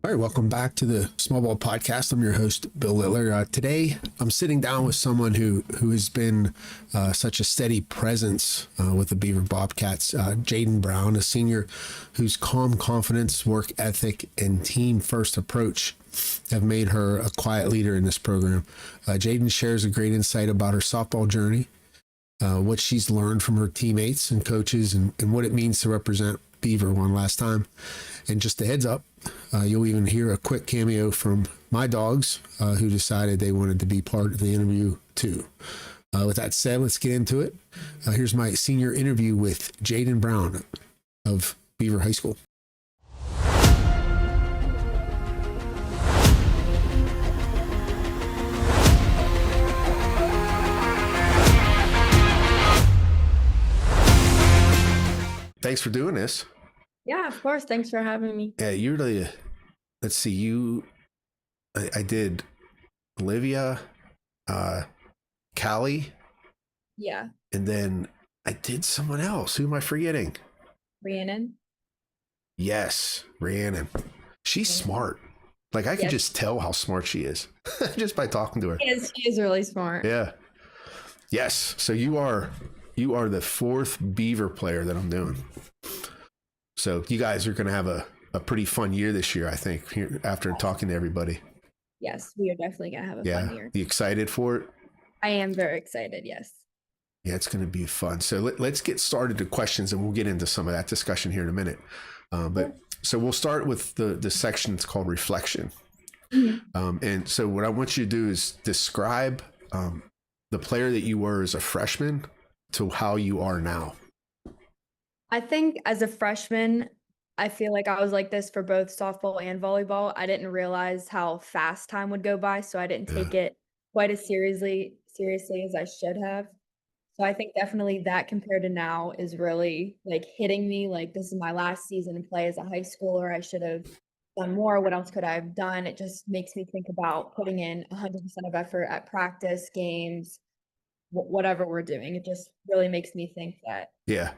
All right, welcome back to the Small Ball Podcast. I'm your host, Bill Littler. Today, I'm sitting down with someone who has been such a steady presence with the Beaver Bobcats, Jaedyn Brown, a senior whose calm confidence, work ethic, and team-first approach have made her a quiet leader in this program. Jaedyn shares a great insight about her softball journey, what she's learned from her teammates and coaches, and what it means to represent Beaver one last time. And just a heads up, you'll even hear a quick cameo from my dogs who decided they wanted to be part of the interview too. With that said, let's get into it. Here's my senior interview with Jaedyn Brown of Beaver High School. Thanks for doing this. Yeah, of course. Thanks for having me. Yeah, you're the, let's see, I did Olivia, Callie. Yeah. And then I did someone else. Who am I forgetting? Rhiannon. Yes, Rhiannon. She's smart. Like I can just tell how smart she is just by talking to her. She is really smart. Yeah. Yes. So you are the fourth Beaver player that I'm doing. So you guys are going to have a pretty fun year this year, I think, here, after talking to everybody. Yes, we are definitely going to have a fun year. You excited for it? I am very excited, yes. Yeah, it's going to be fun. So let's get started to questions, and we'll get into some of that discussion here in a minute. So we'll start with the section that's called reflection. Mm-hmm. And so what I want you to do is describe the player that you were as a freshman to how you are now. I think as a freshman, I feel like I was like this for both softball and volleyball. I didn't realize how fast time would go by, so I didn't take it quite as seriously as I should have. So I think definitely that compared to now is really like hitting me. Like, this is my last season to play as a high schooler. I should have done more. What else could I have done? It just makes me think about putting in 100% of effort at practice, games, whatever we're doing. It just really makes me think that. Yeah.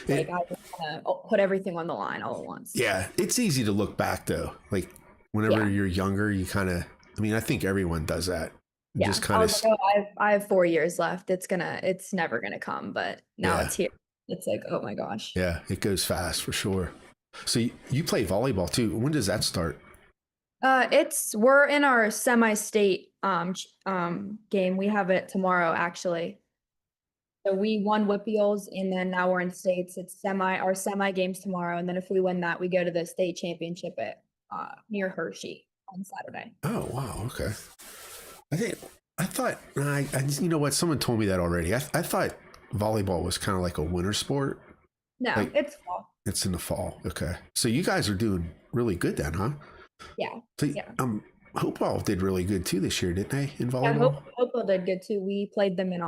Like I just put everything on the line all at once. Yeah, it's easy to look back though. Like whenever you're younger, you kind of. I mean, I think everyone does that. Yeah, just kind of. Like, oh, I have 4 years left. It's never gonna come, but now it's here. It's like, oh my gosh. Yeah, it goes fast for sure. So you play volleyball too. When does that start? We're in our semi-state game. We have it tomorrow actually. So we won Whippeals, and then now we're in states. It's our semi games tomorrow, and then if we win that, we go to the state championship at near Hershey on Saturday. Oh wow, okay. I thought you know what? Someone told me that already. I thought volleyball was kind of like a winter sport. No, it's fall. It's in the fall. Okay, so you guys are doing really good then, huh? Yeah. So, Hopewell did really good too this year, didn't they? In volleyball. Yeah, Hopewell did good too. We played them in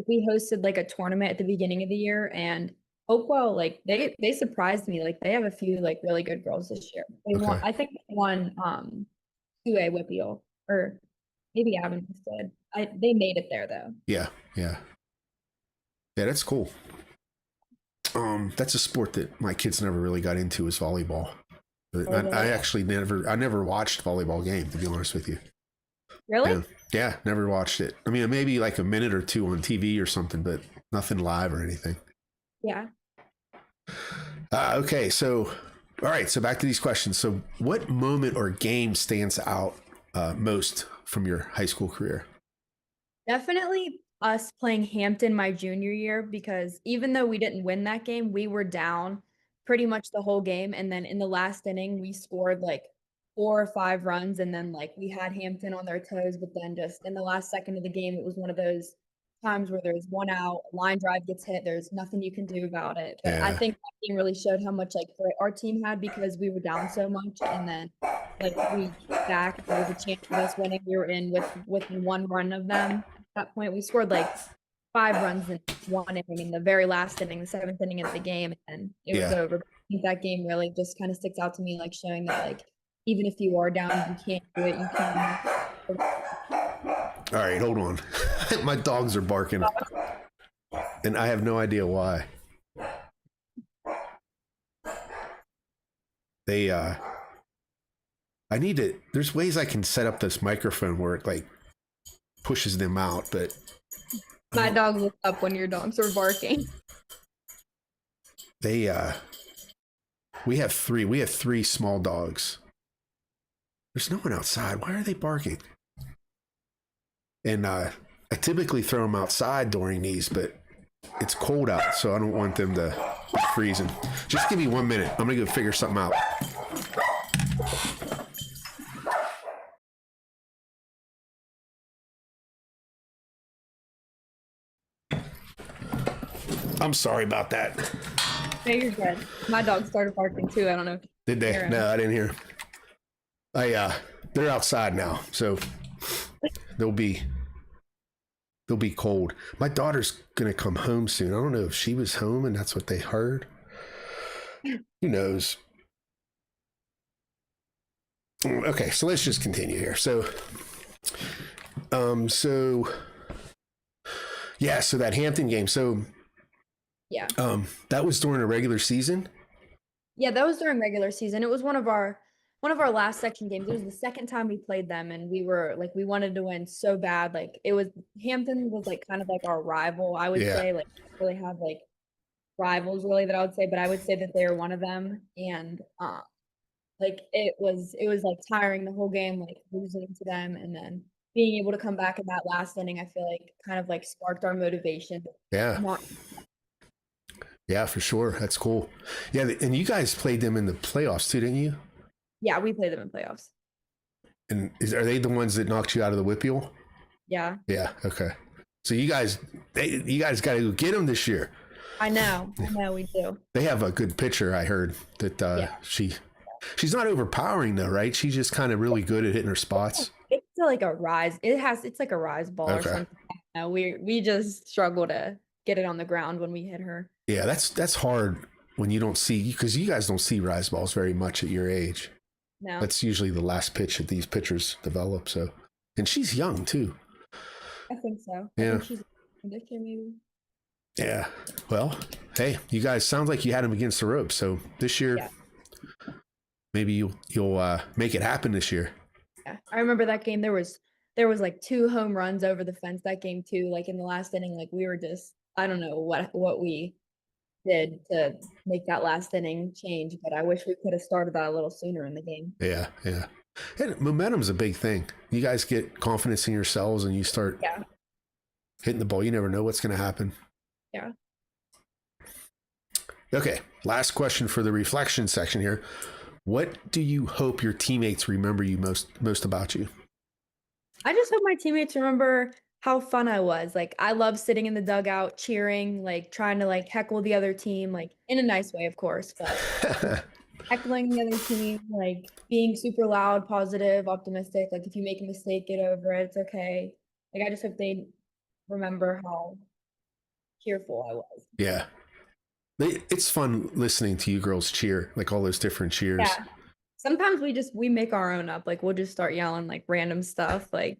we hosted like a tournament at the beginning of the year, and Hopewell, like they surprised me. Like they have a few like really good girls this year. They won, I think they won 2A Whippeal, or maybe Avon's did. They made it there though. Yeah, that's cool. That's a sport that my kids never really got into, is volleyball. I actually never watched a volleyball game, to be honest with you. Really? Yeah, never watched it. I mean, maybe like a minute or two on TV or something, but nothing live or anything. Yeah. Okay, so, all right, so back to these questions. So what moment or game stands out most from your high school career? Definitely us playing Hampton my junior year, because even though we didn't win that game, we were down pretty much the whole game. And then in the last inning, we scored like 4 or 5 runs, and then like we had Hampton on their toes, but then just in the last second of the game, it was one of those times where there's one out, a line drive gets hit, there's nothing you can do about it. But I think that game really showed how much like our team had, because we were down so much, and then like we came back, there was a chance of us winning. We were in within 1 run of them. At that point, we scored like 5 runs in 1 inning, in the very last inning, the 7th inning of the game, and it was over. I think that game really just kind of sticks out to me, like showing that like even if you are down, you can't do it. You can. All right, hold on. My dogs are barking, and I have no idea why. They there's ways I can set up this microphone where it like pushes them out, but My dog looked up when your dogs were barking. they, we have three small dogs. There's no one outside. Why are they barking? And I typically throw them outside during these, but it's cold out, so I don't want them to be freezing. Just give me 1 minute. I'm going to go figure something out. I'm sorry about that. No, you're good. My dog started barking too. I don't know if Did they? Aaron. No, I didn't hear. They're outside now, so they'll be cold. My daughter's gonna come home soon. I don't know if she was home and that's what they heard. Who knows? Okay, so let's just continue here. So yeah, so that Hampton game. So Yeah. that was during a regular season. Yeah, that was during regular season. It was one of our last section games. It was the second time we played them, and we were like, we wanted to win so bad. Like it was Hampton was like kind of like our rival, I would say. Like really have like rivals really that I would say, but I would say that they were one of them. And like it was like tiring the whole game, like losing to them, and then being able to come back in that last inning, I feel like kind of like sparked our motivation. Yeah. Yeah, for sure. That's cool. Yeah, and you guys played them in the playoffs too, didn't you? Yeah, we played them in playoffs. And are they the ones that knocked you out of the whippeal? Yeah. Yeah. Okay. So you guys got to go get them this year. I know we do. They have a good pitcher. I heard that she's not overpowering though, right? She's just kind of really good at hitting her spots. It's like a rise. It's like a rise ball or something. No, we just struggle to get it on the ground when we hit her. Yeah, that's hard when you don't see, because you guys don't see rise balls very much at your age. No. That's usually the last pitch that these pitchers develop. So, and she's young too. I think so. Yeah. I think she's this year maybe. Yeah. Well, hey, you guys sounds like you had them against the ropes. So this year, maybe you'll make it happen this year. Yeah, I remember that game. There was like 2 home runs over the fence that game too. Like in the last inning, like we were just, I don't know what we did to make that last inning change, but I wish we could have started that a little sooner in the game. Yeah. And momentum's a big thing. You guys get confidence in yourselves and you start hitting the ball. You never know what's going to happen. Yeah. Okay. Last question for the reflection section here. What do you hope your teammates remember you most about you? I just hope my teammates remember how fun I was. Like I love sitting in the dugout, cheering, like trying to like heckle the other team, like in a nice way, of course, but heckling the other team, like being super loud, positive, optimistic. Like if you make a mistake, get over it. It's okay. Like I just hope they remember how cheerful I was. Yeah. It's fun listening to you girls cheer, like all those different cheers. Yeah. Sometimes we make our own up. Like we'll just start yelling like random stuff. Like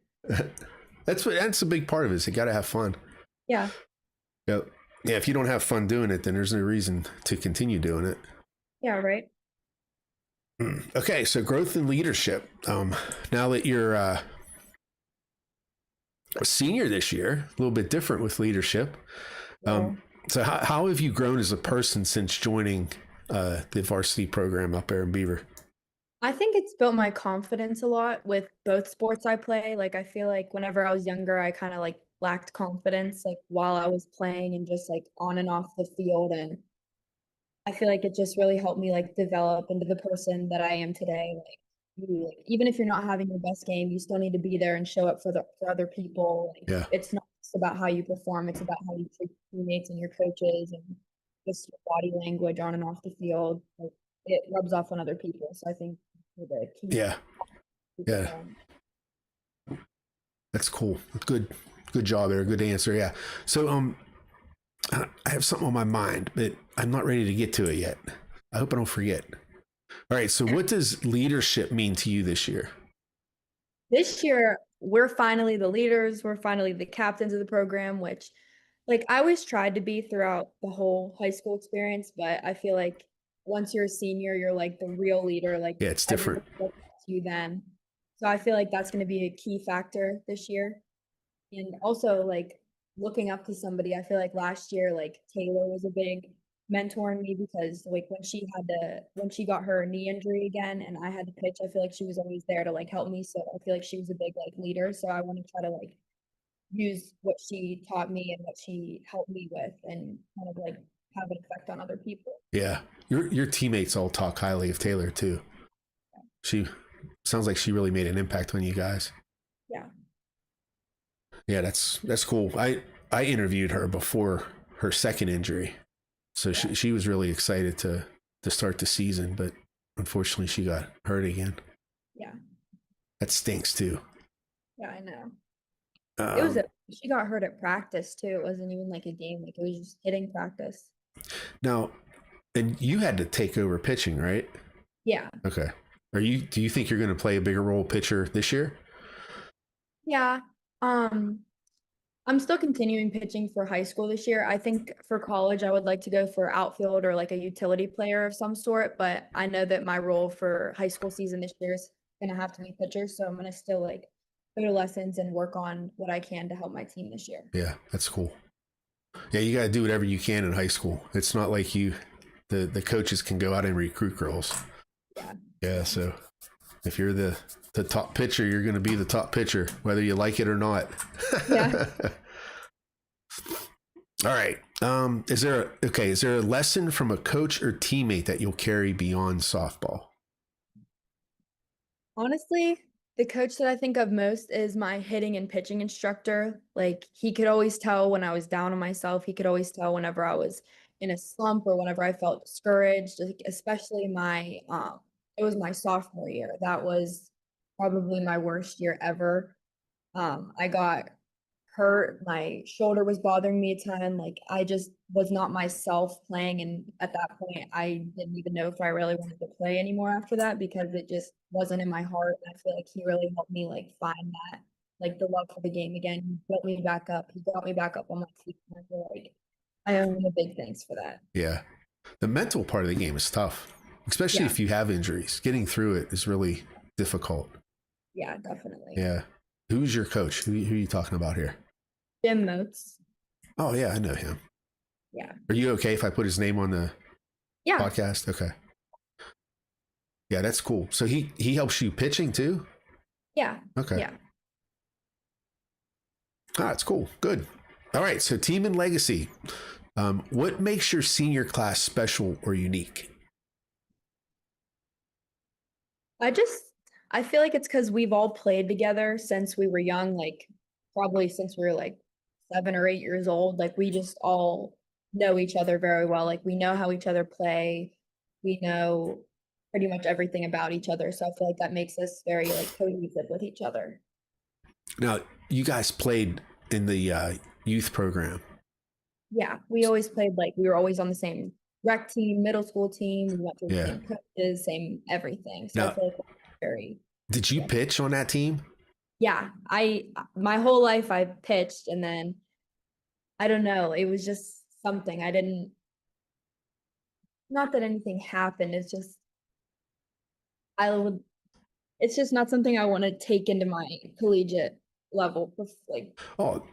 that's a big part of it. Is you got to have fun. Yeah. Yeah. If you don't have fun doing it, then there's no reason to continue doing it. Yeah. Right. Okay. So growth and leadership. Now that you're a senior this year, a little bit different with leadership. So how have you grown as a person since joining the varsity program up there in Beaver? I think it's built my confidence a lot with both sports I play. Like I feel like whenever I was younger, I kind of like lacked confidence like while I was playing and just like on and off the field. And I feel like it just really helped me like develop into the person that I am today. Like even if you're not having your best game, you still need to be there and show up for other people. Like, it's not just about how you perform; it's about how you treat your teammates and your coaches and just your body language on and off the field. Like, it rubs off on other people. So I think the key. Yeah. That's cool. Good job there. Good answer. Yeah. So I have something on my mind, but I'm not ready to get to it yet. I hope I don't forget. All right. So what does leadership mean to you this year? This year, we're finally the leaders. We're finally the captains of the program, which like I always tried to be throughout the whole high school experience, but I feel like once you're a senior, you're like the real leader. Like it's different. Like to them. So I feel like that's going to be a key factor this year. And also, like, looking up to somebody, I feel like last year, like, Taylor was a big mentor in me because, like, when she got her knee injury again and I had to pitch, I feel like she was always there to, like, help me. So I feel like she was a big, like, leader. So I want to try to, like, use what she taught me and what she helped me with and kind of, like, have an effect on other people. Yeah. Your teammates all talk highly of Taylor too. She sounds like she really made an impact on you guys. Yeah. Yeah, that's cool. I interviewed her before her second injury. So she was really excited to start the season, but unfortunately she got hurt again. Yeah. That stinks too. Yeah, I know. She got hurt at practice too. It wasn't even like a game, like it was just hitting practice. Now, and you had to take over pitching, right? Yeah. Okay. Do you think you're going to play a bigger role pitcher this year? Yeah. I'm still continuing pitching for high school this year. I think for college, I would like to go for outfield or like a utility player of some sort, but I know that my role for high school season this year is going to have to be pitcher. So I'm going to still like go to lessons and work on what I can to help my team this year. Yeah, that's cool. Yeah, you got to do whatever you can in high school. It's not like the coaches can go out and recruit girls. Yeah. Yeah, so if you're the top pitcher, you're going to be the top pitcher, whether you like it or not. Yeah. All right. Is there a lesson from a coach or teammate that you'll carry beyond softball? Honestly, the coach that I think of most is my hitting and pitching instructor. Like he could always tell when I was down on myself. He could always tell whenever I was in a slump or whenever I felt discouraged, like, especially it was my sophomore year. That was probably my worst year ever. I got hurt. My shoulder was bothering me a ton. Like I just was not myself playing. And at that point, I didn't even know if I really wanted to play anymore after that because it just wasn't in my heart. And I feel like he really helped me like find that, like the love for the game again. He built me back up. He got me back up on my feet. And I feel like I owe him a big thanks for that. Yeah. The mental part of the game is tough, especially if you have injuries. Getting through it is really difficult. Yeah, definitely. Yeah. Who's your coach? Who are you talking about here? Jim Moats. Oh, yeah, I know him. Yeah. Are you okay if I put his name on the podcast? Okay. Yeah, that's cool. So he helps you pitching too? Yeah. Okay. Yeah. That's cool. Good. All right. So team and legacy. What makes your senior class special or unique? I feel like it's because we've all played together since we were young, like probably since we were like 7 or 8 years old. Like we just all know each other very well. Like we know how each other play. We know pretty much everything about each other. So I feel like that makes us very like cohesive with each other. Now, you guys played in the youth program. Yeah, we always played like we were always on the same rec team, middle school team. We went through the same coaches, same everything. So now, I feel like very. Did you pitch on that team? Yeah, my whole life I pitched, and then I don't know, it was just something I didn't. Not that anything happened. It's just It's just not something I want to take into my collegiate level. Like. Oh.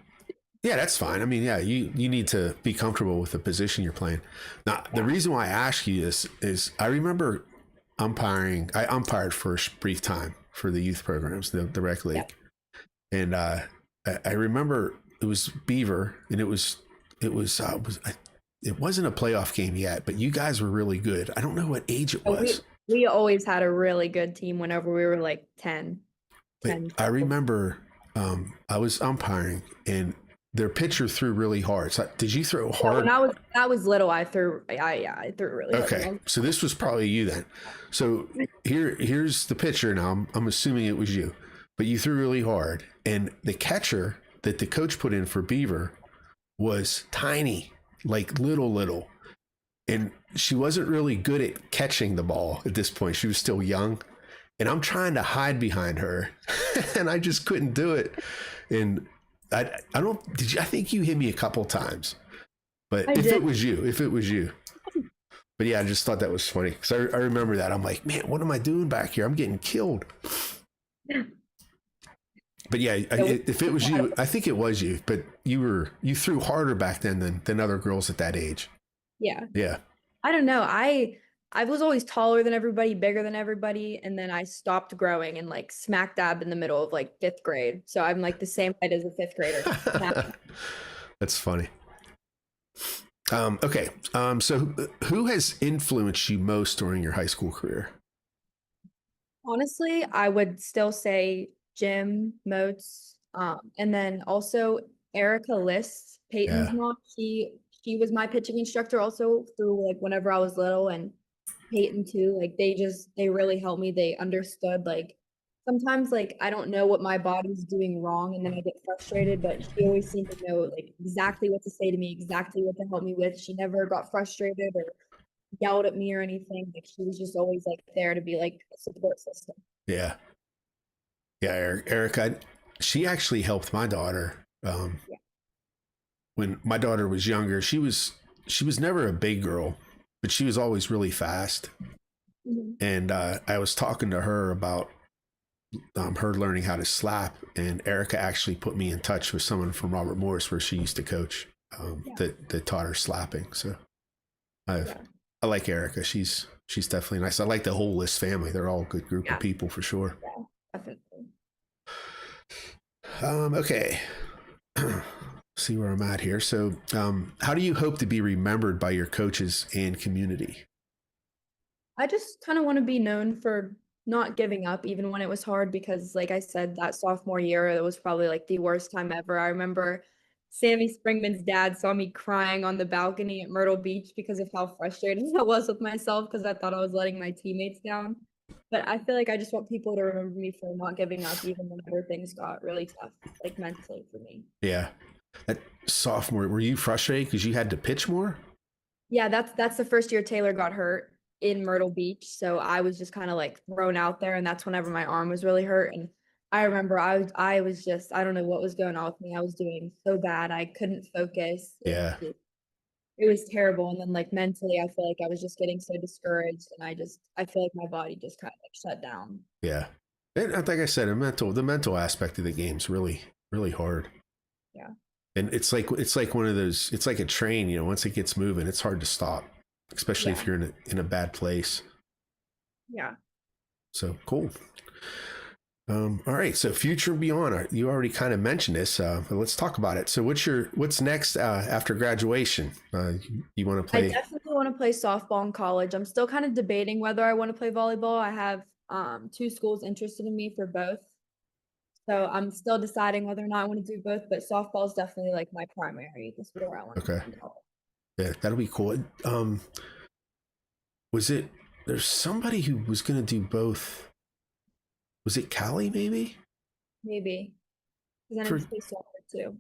Yeah, that's fine. I mean, yeah, you need to be comfortable with the position you're playing. Now, the reason why I ask you this is I remember umpiring. I umpired for a brief time for the youth programs, the rec league. And I remember it was Beaver, and it wasn't a playoff game yet, but you guys were really good. I don't know what age it was. We always had a really good team whenever we were like 10. I remember I was umpiring, and their pitcher threw really hard. So did you throw hard? When I was little, I threw really hard. Okay. So this was probably you then. So here's the pitcher now. I'm assuming it was you. But you threw really hard. And the catcher that the coach put in for Beaver was tiny, like little. And she wasn't really good at catching the ball at this point. She was still young. And I'm trying to hide behind her. And I just couldn't do it. And I think you hit me a couple times, but if it was you, But yeah, I just thought that was funny because I remember that. I'm like, man, what am I doing back here? I'm getting killed. But yeah, if it was you, I think it was you. But you threw harder back then than other girls at that age. Yeah. Yeah. I don't know. I was always taller than everybody, bigger than everybody, and then I stopped growing and like smack dab in the middle of like 5th grade. So I'm like the same height as a 5th grader now. That's funny. Okay. So who has influenced you most during your high school career? Honestly, I would still say Jim Moats, and then also Erica List, Peyton's Yeah. mom. She was my pitching instructor also through like whenever I was little, and Peyton too. Like they really helped me. They understood like sometimes like I don't know what my body's doing wrong, and then I get frustrated. But she always seemed to know like exactly what to say to me, exactly what to help me with. She never got frustrated or yelled at me or anything. Like she was just always like there to be like a support system. Yeah. Yeah. Erica, she actually helped my daughter. Yeah. When my daughter was younger, she was never a big girl, but she was always really fast. Mm-hmm. And I was talking to her about her learning how to slap, and Erica actually put me in touch with someone from Robert Morris where she used to coach that taught her slapping. So I like Erica. She's definitely nice. I like the whole List family. They're all a good group of people for sure. Yeah, definitely. Okay. See where I'm at here. So, how do you hope to be remembered by your coaches and community? I just kind of want to be known for not giving up even when it was hard because like I said, that sophomore year, it was probably like the worst time ever. I remember Sammy Springman's dad saw me crying on the balcony at Myrtle Beach because of how frustrated I was with myself because I thought I was letting my teammates down. But I feel like I just want people to remember me for not giving up even whenever things got really tough, like mentally for me. Yeah. That sophomore, were you frustrated because you had to pitch more? Yeah, that's the first year Taylor got hurt in Myrtle Beach. So I was just kind of like thrown out there, and that's whenever my arm was really hurt. And I remember I was just I don't know what was going on with me. I was doing so bad. I couldn't focus. Yeah. It was terrible. And then like mentally, I feel like I was just getting so discouraged, and I feel like my body just kind of like shut down. Yeah. And like I said, the mental aspect of the game's really, really hard. Yeah. And it's like one of those, it's like a train, you know, once it gets moving, it's hard to stop, especially if you're in a bad place. Yeah. So cool. All right. So future and beyond, you already kind of mentioned this, but let's talk about it. So what's next after graduation? You want to play? I definitely want to play softball in college. I'm still kind of debating whether I want to play volleyball. I have 2 schools interested in me for both. So I'm still deciding whether or not I want to do both, but softball is definitely like my primary. This is where I want to go. Yeah, that'll be cool. There's somebody who was going to do both. Was it Callie maybe? Maybe. Because then it's play soccer too.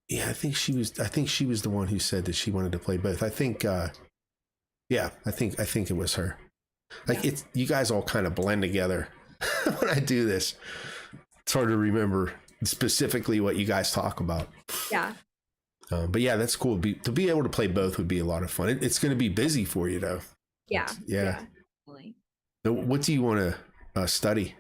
Yeah, I think she was the one who said that she wanted to play both. I think I think it was her. Like you guys all kind of blend together when I do this. It's hard to remember specifically what you guys talk about. Yeah. But yeah, that's cool. To be able to play both would be a lot of fun. It's going to be busy for you though. Yeah. Yeah. Definitely. So what do you want to study?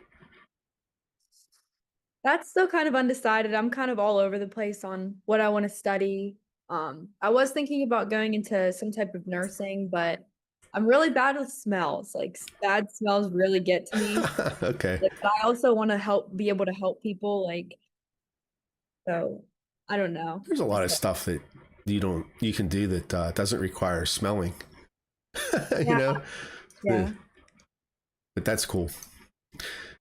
That's still kind of undecided. I'm kind of all over the place on what I want to study. I was thinking about going into some type of nursing, but I'm really bad with smells. Like bad smells really get to me. Okay. Like, but I also want to be able to help people. Like, so I don't know. There's a lot of stuff that you can do that doesn't require smelling. You know? Yeah. But that's cool.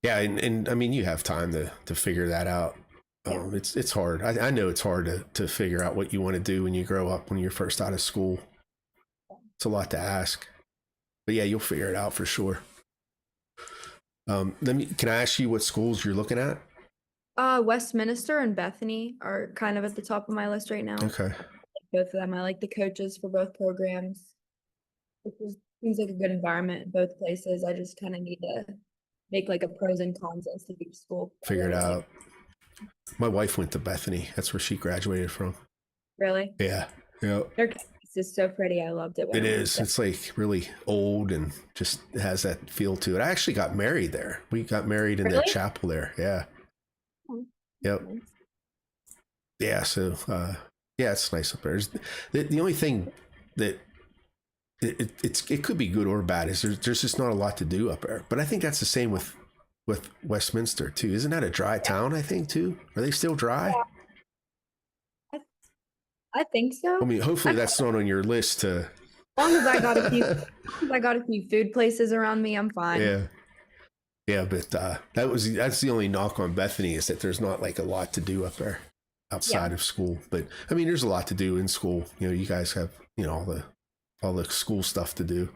Yeah, and I mean you have time to figure that out. It's hard. I know it's hard to figure out what you want to do when you grow up, when you're first out of school. It's a lot to ask. But yeah, you'll figure it out for sure. Can I ask you what schools you're looking at? Westminster and Bethany are kind of at the top of my list right now. Okay. Both of them. I like the coaches for both programs. Seems like a good environment in both places. I just kind of need to make like a pros and cons list of each school. Figure it out. My wife went to Bethany. That's where she graduated from. Really? Yeah. Yeah. They're It's just so pretty. I loved it when It I was is. there. It's like really old and just has that feel to it. I actually got married there. We got married in their Really? chapel there. Yeah. Oh, that's Yep. nice. Yeah. So, yeah, it's nice up there. The only thing that it could be good or bad is there's just not a lot to do up there. But I think that's the same with Westminster too. Isn't that a dry town? I think too. Are they still dry? Yeah, I, I think I so. mean, I hopefully mean, that's not on your list to. as long as I got a few, as long as I got a few food places around me, I'm fine. Yeah. Yeah, but that's the only knock on Bethany is that there's not like a lot to do up there Yeah, outside of school. But I mean, there's a lot to do in school. You guys have all the school stuff to do,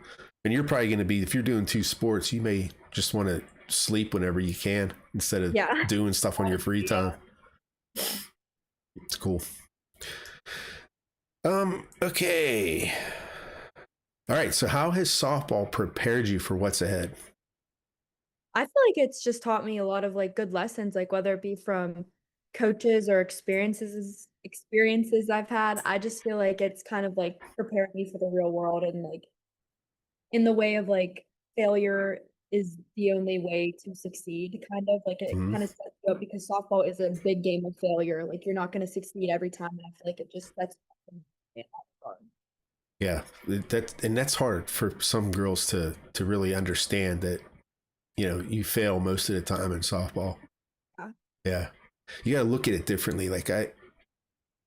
and you're probably going to be if you're doing two sports, you may just want to sleep whenever you can instead of yeah. doing stuff on your free time. Yeah. It's cool. Okay. All right. So how has softball prepared you for what's ahead? I feel like it's just taught me a lot of like good lessons, like whether it be from coaches or experiences I've had. I just feel like it's kind of like prepared me for the real world and like in the way of like failure is the only way to succeed, kind of like it Mhm. kind of sets you up because softball is a big game of failure. Like you're not going to succeed every time. And I feel like it just sets you up in that regard. Yeah, that's hard for some girls to really understand that you fail most of the time in softball. Yeah. Yeah, you got to look at it differently. Like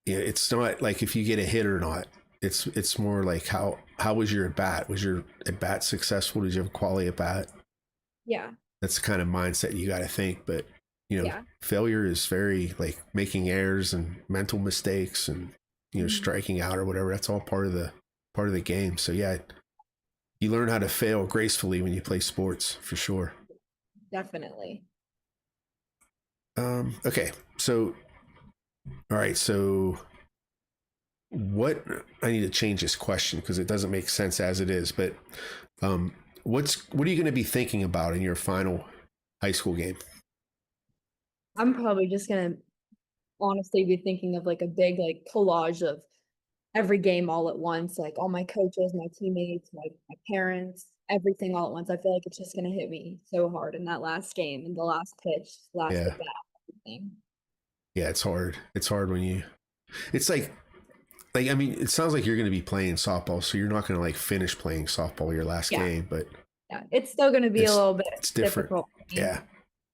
it's not like if you get a hit or not. It's more like how was your at bat? Was your at bat successful? Did you have a quality at bat? Yeah. That's the kind of mindset you got to think. But Yeah. failure is very like making errors and mental mistakes and striking out or whatever. That's all part of the game. So yeah, you learn how to fail gracefully when you play sports for sure. Definitely. Okay, so all right, so what I need to change this question because it doesn't make sense as it is. But what are you going to be thinking about in your final high school game? I'm probably just going to honestly be thinking of like a big like collage of every game all at once, like all my coaches, my teammates, my parents, everything all at once. I feel like it's just gonna hit me so hard in that last game and the last pitch, last Yeah, at bat, everything. yeah, it's hard. It's hard when it's like I mean, it sounds like you're going to be playing softball, so you're not going to like finish playing softball your last Yeah, game, but yeah. It's still gonna be a it's little bit it's different. difficult for me. Yeah.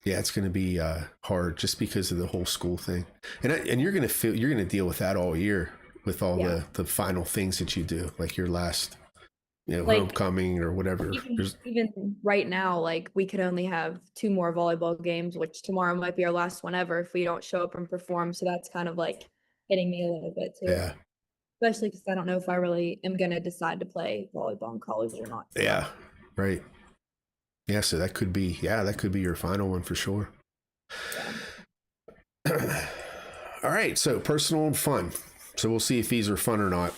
Yeah, it's going to be hard just because of the whole school thing, and you're going to deal with that all year with all Yeah. the final things that you do, like your last Like homecoming or whatever. even right now, like we could only have 2 more volleyball games, which tomorrow might be our last one ever if we don't show up and perform. So that's kind of like hitting me a little bit too. Yeah, Especially because I don't know if I really am gonna decide to play volleyball in college or not. yeah, right. Yeah, so that could be your final one for sure. Yeah. All right, so personal and fun. So we'll see if these are fun or not.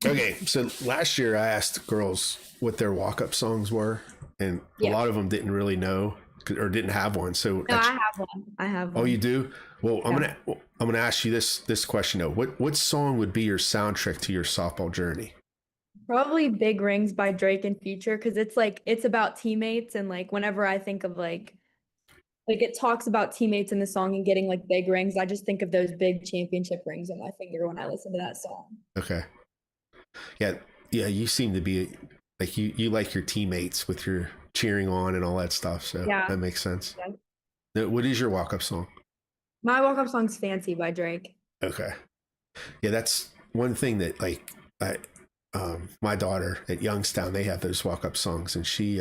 Okay, so last year I asked girls what their walk-up songs were, and a Yeah. lot of them didn't really know or didn't have one. So No, I have one. I have oh, one. you do? Well, Yeah. I'm gonna ask you this question though. What song would be your soundtrack to your softball journey? Probably Big Rings by Drake and Future because it's like it's about teammates and like whenever I think of like it talks about teammates in the song and getting like big rings, I just think of those big championship rings on my finger when I listen to that song. Okay. Yeah, yeah. You seem to be like you like your teammates with your cheering on and all that stuff. So Yeah. that makes sense. Yeah. Now, what is your walk-up song? My walk-up song's Fancy by Drake. Okay. Yeah, that's one thing that like my daughter at Youngstown, they have those walk-up songs, and she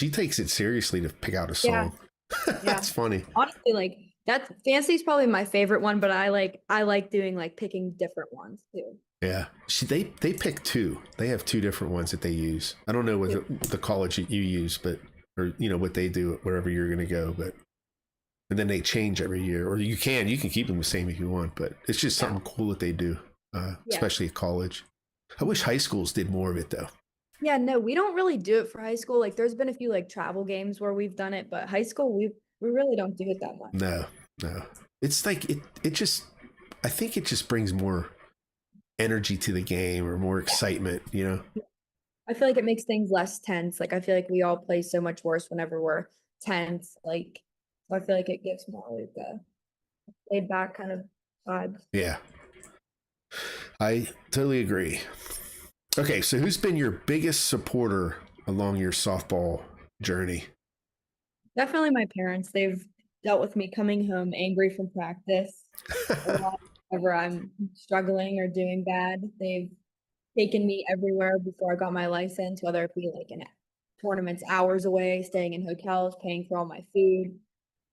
takes it seriously to pick out a Yeah. song. Yeah. That's funny. Honestly, like that's Fancy's probably my favorite one, but I like doing like picking different ones too. Yeah, they pick two. They have two different ones that they use. I don't know what the college that you use, but or what they do wherever you're going to go, but and then they change every year, or you can keep them the same if you want, but it's just something cool that they do, especially at college. I wish high schools did more of it though. Yeah, no, we don't really do it for high school. Like there's been a few like travel games where we've done it, but high school we really don't do it that much. No. It's like it just I think it just brings more energy to the game or more excitement, you know? I feel like it makes things less tense. Like I feel like we all play so much worse whenever we're tense. Like so I feel like it gives more like a laid back kind of vibe. Yeah, I totally agree. Okay, so who's been your biggest supporter along your softball journey? Definitely my parents. They've dealt with me coming home angry from practice a lot whenever I'm struggling or doing bad. They've taken me everywhere before I got my license, whether it be like in tournaments hours away, staying in hotels, paying for all my food.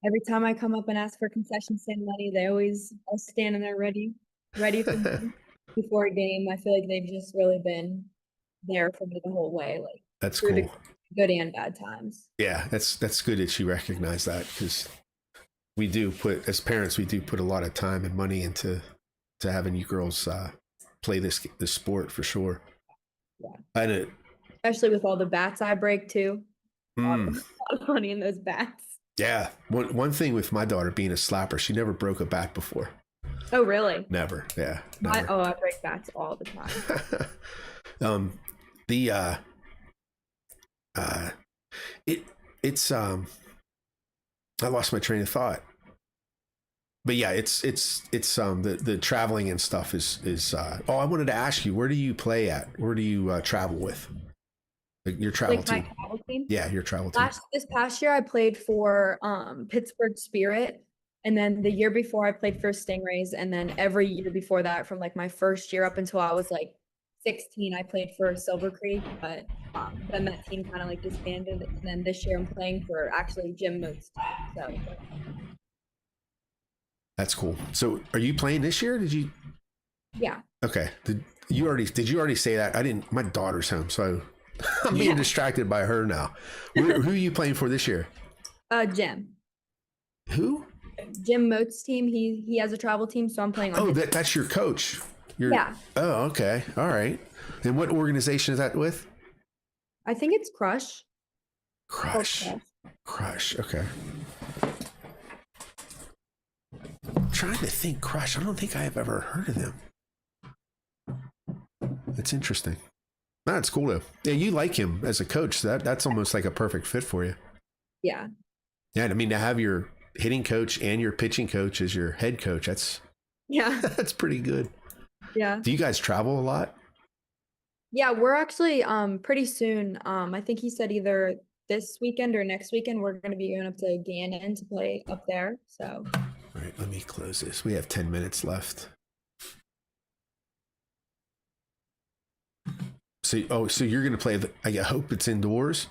Every time I come up and ask for concession stand money, they always are standing there ready for me before a game. I feel like they've just really been there for me the whole way, like That's through the cool. good and bad times. Yeah, that's good that you recognize that, because we do put, as parents, we do put a lot of time and money into having you girls play this sport for sure. Yeah. I know. Especially with all the bats I break too. Mm, A lot of money in those bats. yeah. One thing with my daughter being a slapper, she never broke a bat before. Oh, really? Never. Yeah. I Never. break bats all the time. The uh, it it's I lost my train of thought. But yeah, it's the traveling and stuff is oh, I wanted to ask you, where do you play at? Where do you travel with? Like your travel Like my team? travel team. Yeah, your travel team. This past year I played for Pittsburgh Spirit, and then the year before I played for Stingrays, and then every year before that from like my first year up until I was like 16 I played for Silver Creek, but then that team kind of like disbanded, and then this year I'm playing for actually Jim Moat's team. So That's cool. So are you playing this year? Did you? yeah. Okay. Did you already say that? I didn't. My daughter's home, so I'm being distracted by her now. Who are you playing for this year? Jim. Who? Jim Moat's team. He has a travel team, so I'm playing on Oh, his that's your coach. Yeah. Oh, okay. All right. And what organization is that with? I think it's Crush. Crush. Crush. Okay. I'm trying to think. Crush. I don't think I have ever heard of them. That's interesting. That's cool though. Yeah, you like him as a coach. That's almost like a perfect fit for you. Yeah. Yeah, I mean, to have your hitting coach and your pitching coach as your head coach, that's that's pretty good. Yeah. Do you guys travel a lot? Yeah, we're actually pretty soon. I think he said either this weekend or next weekend we're going to be going up to Gannon to play up there. So All right, let me close this. We have 10 minutes left. So you're going to play I hope it's indoors.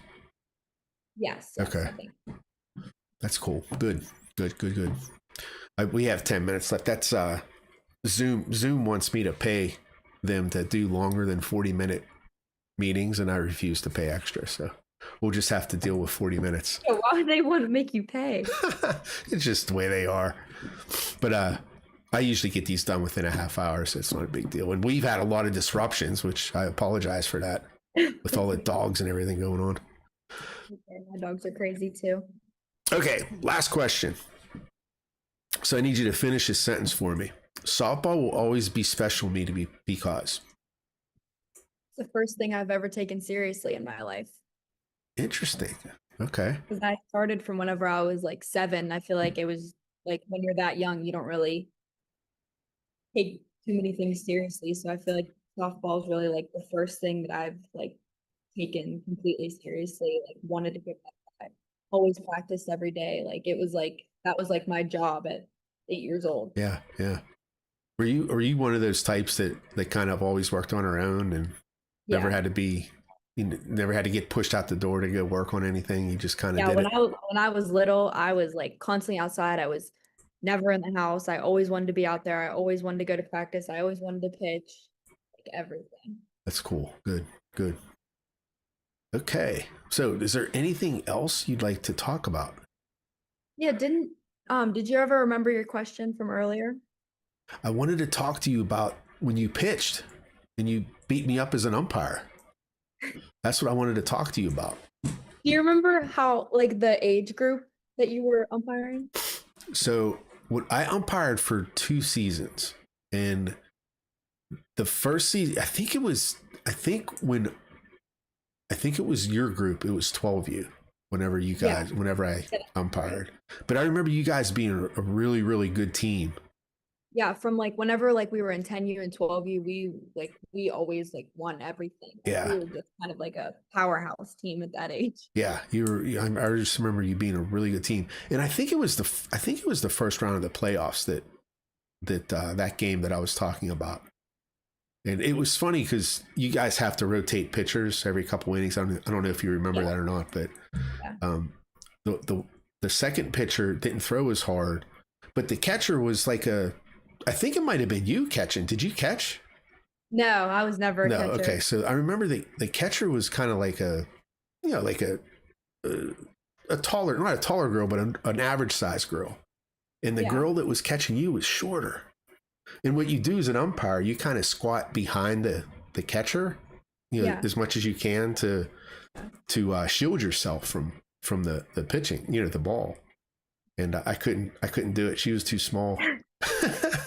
yes. Okay. I think. That's cool. Good. We have 10 minutes left. That's Zoom wants me to pay them to do longer than 40-minute meetings, and I refuse to pay extra. So we'll just have to deal with 40 minutes. Yeah, why would they want to make you pay? It's just the way they are. But I usually get these done within a half hour, so it's not a big deal. And we've had a lot of disruptions, which I apologize for that, with all the dogs and everything going on. Okay, my dogs are crazy too. Okay, last question. So I need you to finish this sentence for me. Softball will always be special to me because. It's the first thing I've ever taken seriously in my life. Interesting. Okay. Because I started from whenever I was like 7. I feel like it was like when you're that young, you don't really take too many things seriously. So I feel like softball is really like the first thing that I've like taken completely seriously, like wanted to get that. I always practiced every day. Like it was like that was like my job at 8 years old. Yeah. Were you one of those types that kind of always worked on her own and never had to be, you never had to get pushed out the door to go work on anything? You just kind of did when it. when I was little, I was like constantly outside. I was never in the house. I always wanted to be out there. I always wanted to go to practice. I always wanted to pitch, like everything. That's cool. Good. Okay. So is there anything else you'd like to talk about? Yeah, did you ever remember your question from earlier? I wanted to talk to you about when you pitched and you beat me up as an umpire. That's what I wanted to talk to you about. Do you remember how like the age group that you were umpiring? So I umpired for 2 seasons, and the first season, I think it was your group. It was 12 of you. Whenever I umpired, but I remember you guys being a really, really good team. Yeah, from like whenever like we were in 10U and 12U, we always like won everything. Yeah. We were just kind of like a powerhouse team at that age. Yeah, I just remember you being a really good team, and I think it was the first round of the playoffs that game that I was talking about. And it was funny because you guys have to rotate pitchers every couple innings. I don't know if you remember that or not, but the second pitcher didn't throw as hard, but the catcher was like I think it might have been you catching. Did you catch? No, I was never a catcher. Okay. So I remember the catcher was kind of like a taller, not a taller girl, but an average size girl. And the girl that was catching you was shorter. And what you do as an umpire, you kind of squat behind the catcher, as much as you can to shield yourself from the pitching, the ball. And I couldn't do it. She was too small.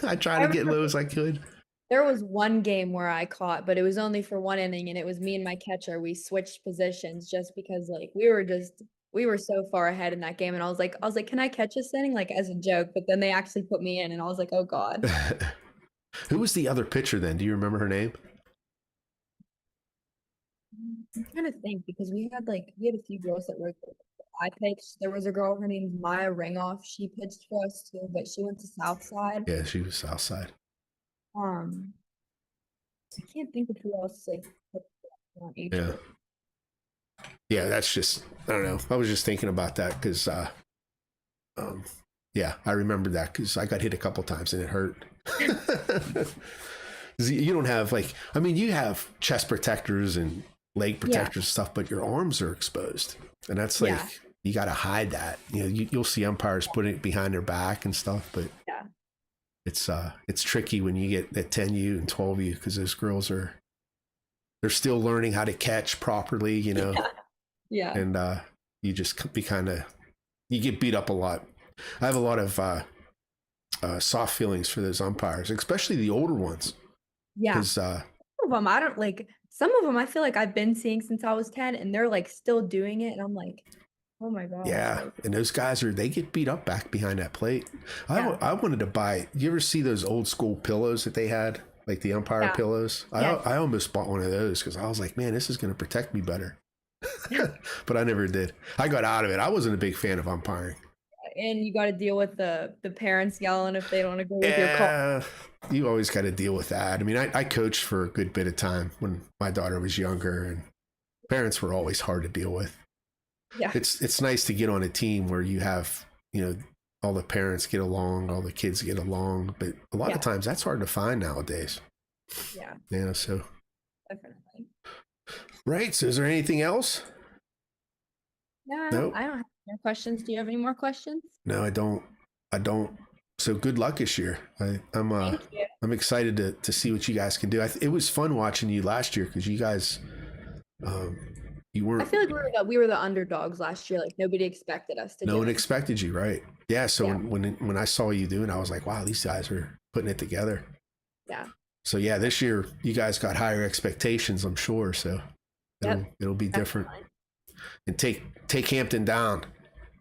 I tried to get low as I could. There was one game where I caught, but it was only for one inning, and it was me and my catcher. We switched positions just because like we were so far ahead in that game, and I was like, can I catch this inning, like as a joke? But then they actually put me in, and I was like, oh God. Who was the other pitcher then? Do you remember her name? I'm trying to think because we had a few girls that were. I pitched. There was a girl, her name's Maya Ringoff. She pitched for us too, but she went to Southside. Yeah, she was Southside. I can't think of who else on each. Yeah. Yeah, that's just, I don't know. I was just thinking about that because, I remember that because I got hit a couple times and it hurt. You don't have you have chest protectors and leg protectors and stuff, but your arms are exposed. And that's you got to hide that. You'll see umpires putting it behind their back and stuff, but it's tricky when you get at 10U and 12U because those girls they're still learning how to catch properly, Yeah. And you just you get beat up a lot. I have a lot of soft feelings for those umpires, especially the older ones. Yeah. Because some of them I don't like. Some of them I feel like I've been seeing since I was 10, and they're like still doing it, and I'm like, oh my God. Yeah, and those guys they get beat up back behind that plate. I wanted to buy. You ever see those old school pillows that they had, like the umpire pillows? I almost bought one of those because I was like, man, this is going to protect me better. But I never did. I got out of it. I wasn't a big fan of umpiring. And you got to deal with the parents yelling if they don't agree with your call. You always got to deal with that. I mean, I coached for a good bit of time when my daughter was younger, and parents were always hard to deal with. Yeah. It's nice to get on a team where you have, all the parents get along, all the kids get along, but a lot of times that's hard to find nowadays. Yeah. Yeah, so. Definitely. Right. So is there anything else? No, Nope. I don't have more questions. Do you have any more questions? No, I don't. So good luck this year. I'm excited to see what you guys can do. It was fun watching you last year because you guys, you weren't. I feel like we were the underdogs last year. Like nobody expected us to. No one expected you, right? Yeah. So when I saw you doing, I was like, wow, these guys are putting it together. Yeah. So this year you guys got higher expectations, I'm sure. So it'll be different. And take Hampton down.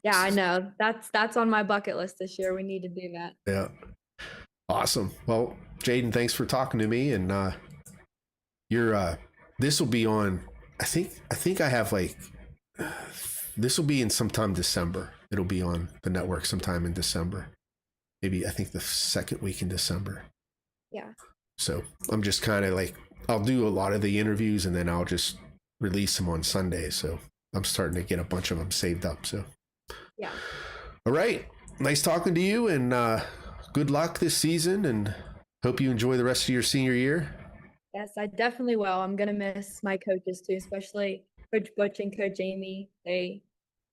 Yeah, I know. That's on my bucket list this year. We need to do that. Yeah. Awesome. Well, Jaedyn, thanks for talking to me. And this will be on, I think I have this will be in sometime December. It'll be on the network sometime in December. Maybe I think the second week in December. Yeah. So I'm just kind of I'll do a lot of the interviews and then I'll just release them on Sunday. So I'm starting to get a bunch of them saved up. So. Yeah. All right. Nice talking to you, and good luck this season, and hope you enjoy the rest of your senior year. Yes, I definitely will. I'm going to miss my coaches too, especially Coach Butch and Coach Amy. They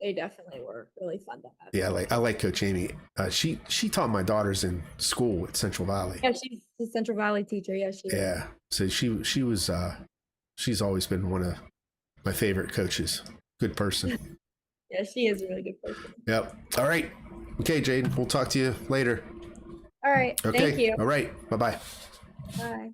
definitely were really fun to have. Yeah, I like Coach Amy. She taught my daughters in school at Central Valley. Yeah, she's a Central Valley teacher. Yeah, she is. Yeah. So she was she's always been one of my favorite coaches. Good person. Yeah, she is a really good person. Yep. All right. Okay, Jaedyn, we'll talk to you later. All right. Okay. Thank you. All right. Bye-bye. Bye.